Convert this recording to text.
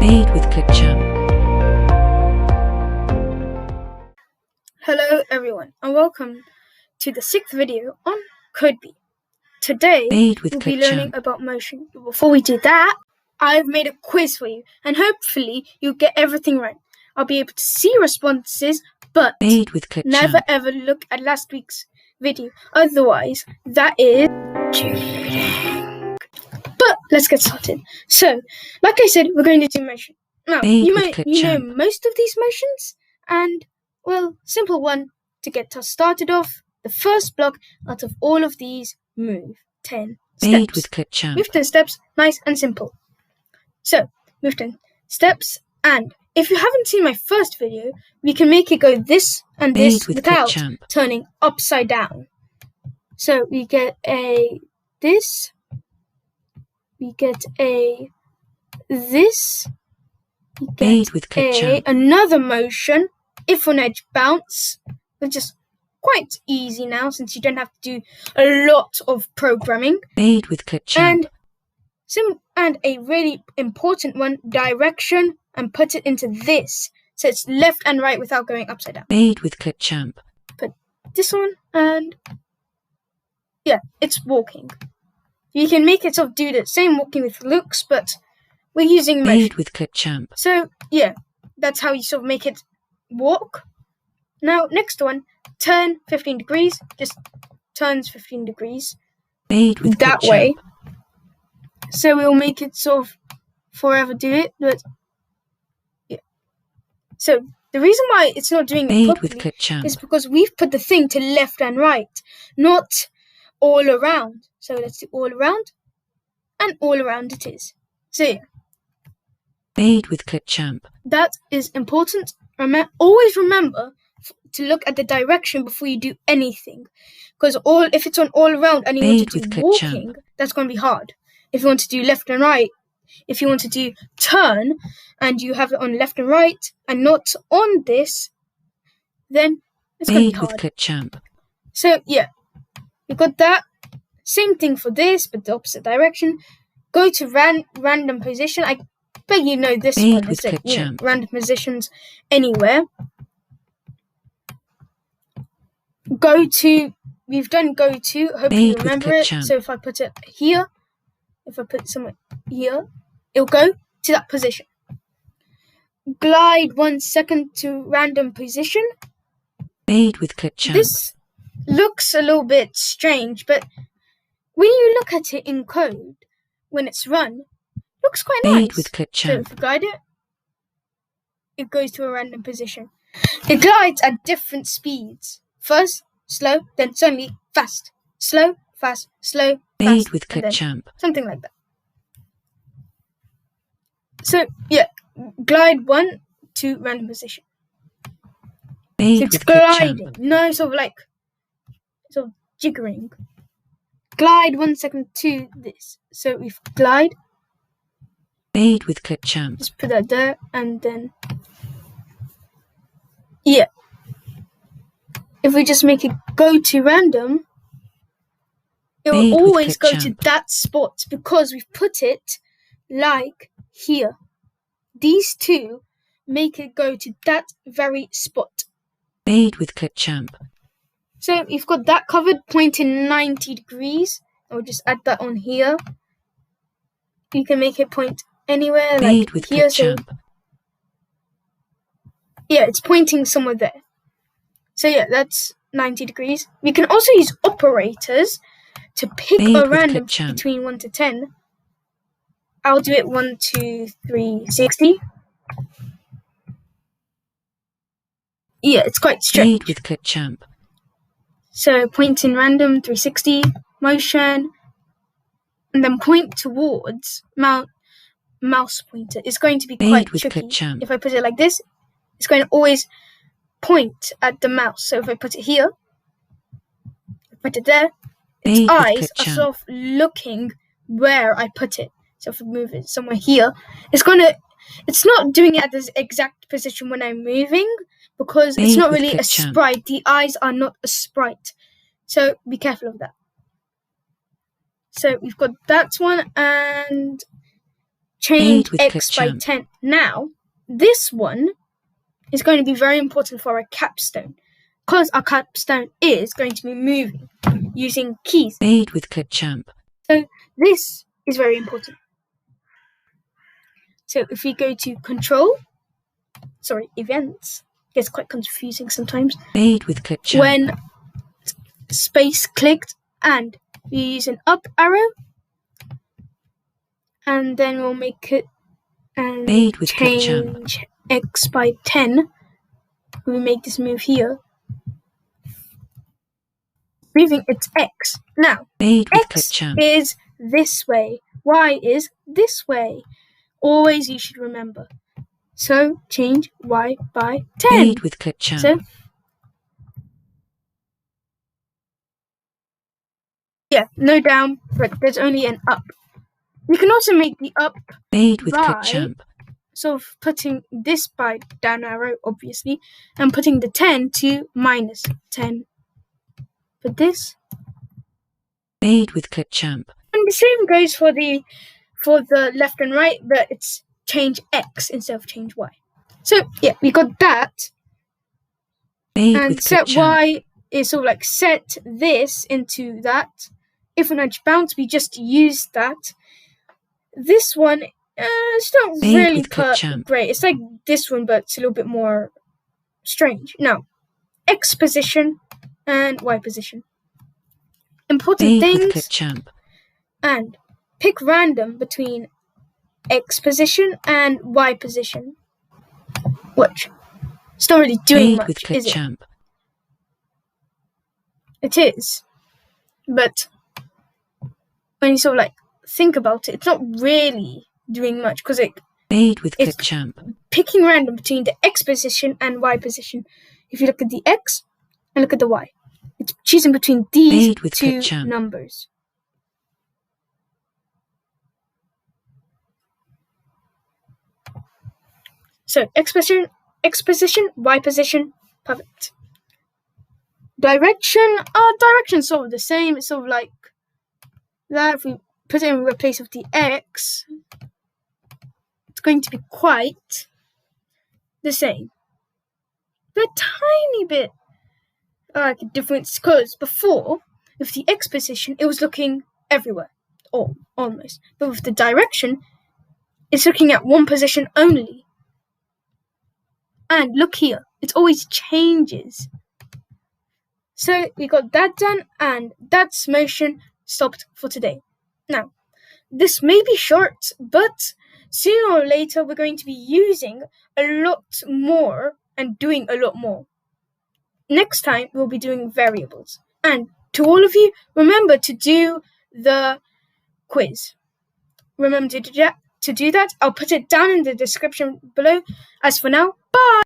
Made with ClipChamp. Hello everyone and welcome to the 6th video on CodeBee. Today we'll be learning about motion. Before we do that, I've made a quiz for you and hopefully you'll get everything right. I'll be able to see responses, but never ever look at last week's video. Otherwise, that is cheating. But let's get started. So, like I said, we're going to do motion. Now, you know most of these motions, and well, simple one to get us started off. The first block out of all of these, move 10 steps. Made with ClipChamp. Move 10 steps, nice and simple. So, move 10 steps, and if you haven't seen my first video, we can make it go this and this without turning upside down. So, we get a this, we get a this, we get another motion, if on edge bounce, which is quite easy now since you don't have to do a lot of programming. Made with ClipChamp. And a really important one, direction, and put it into this. So it's left and right without going upside down. Made with ClipChamp. Put this one and yeah, it's walking. You can make it sort of do the same walking with looks, but we're using motion. Made with ClipChamp. So yeah, that's how you sort of make it walk. Now, next one, turn 15 degrees. Just turns 15 degrees. Made with that way. So we'll make it sort of forever do it, but yeah. So the reason why it's not doing it properly is because we've put the thing to left and right, not all around. So let's do all around, and all around it is. So yeah. Made with ClipChamp. That is important. Always remember to look at the direction before you do anything, because if it's on all around and you want to do walking, that's going to be hard. If you want to do left and right, if you want to do turn and you have it on left and right and not on this, then it's going to be hard. Made with ClipChamp. So yeah, you got that. Same thing for this, but the opposite direction. Go to random position. I bet you know this one is it. Yeah, random positions anywhere. We've done go to. Hopefully you remember it. So if I put it here, if I put it somewhere here, it'll go to that position. Glide 1 second to random position. Made with ClipChamp. This looks a little bit strange, but when you look at it in code, when it's run, it looks quite nice. Made with ClipChamp. So if you glide it, it goes to a random position. It glides at different speeds. First, slow, then suddenly fast. Slow, fast, slow, fast. Made with ClipChamp. Something like that. So, yeah, glide 1 to random position. Made so it's with gliding. ClipChamp. No, sort of jiggering. Glide 1 second to this. So we've glide. Made with ClipChamp. Just put that there and then yeah. If we just make it go to random, it will always go to that spot because we've put it like here. These two make it go to that very spot. Made with ClipChamp. So you've got that covered, pointing 90 degrees. I'll just add that on here. You can make it point anywhere, Made like with here. ClipChamp. So yeah, it's pointing somewhere there. So yeah, that's 90 degrees. We can also use operators to pick a random between 1 to 10. I'll do it 1, 2, 3, 60. Yeah, it's quite strange. Made with ClipChamp. So pointing random 360 motion, and then point towards mouse pointer. It's going to be quite tricky. If I put it like this, it's going to always point at the mouse. So if I put it here, put it there, its eyes are sort of looking where I put it. So if I move it somewhere here, it's not doing it at this exact position when I'm moving because it's not really a sprite. The eyes are not a sprite. So be careful of that. So we've got that one, and change with x by ClipChamp. 10. Now, this one is going to be very important for our capstone, because our capstone is going to be moving using keys. Made with ClipChamp. So this is very important. So if we go to events, it gets quite confusing sometimes. Made with ClipChamp. When space clicked, and we use an up arrow, and then we'll make it and Made with change x by 10. We make this move here. Moving its x. Now, Made with x ClipChamp. is this way, y is this way. Always you should remember. So change y by 10. Made with ClipChamp. So yeah, no down, but there's only an up. You can also make the up Made with by ClipChamp. sort of putting this by down arrow, obviously, and putting the 10 to minus 10. But this. Made with ClipChamp. And the same goes for the left and right, but it's change x instead of change y. So yeah, we got that. Made And with set ClipChamp. y is sort of like set this into that. If an edge bounce, we just use that. This one, it's not Made really with ClipChamp. great. It's like this one, but it's a little bit more strange. Now, x position and y position. Important Made things. with ClipChamp. And pick random between x position and y position. Watch. It's not really doing Made much, with is it? ClipChamp. It is. But when you sort of like think about it, it's not really doing much, because Made with it's ClipChamp. picking random between the x position and y position. If you look at the x and look at the y, it's choosing between these Made with two ClipChamp. numbers. So x position, y position, perfect. Direction, direction's sort of the same. It's sort of like that. If we put it in place of the x, it's going to be quite the same. But a tiny bit like a difference, because before, with the x position, it was looking everywhere, or almost. But with the direction, it's looking at one position only. And look here, it always changes. So we got that done, and that's motion stopped for today. Now, this may be short, but sooner or later we're going to be using a lot more and doing a lot more. Next time we'll be doing variables. And to all of you, remember to do the quiz. Remember to do that. I'll put it down in the description below. As for now, bye!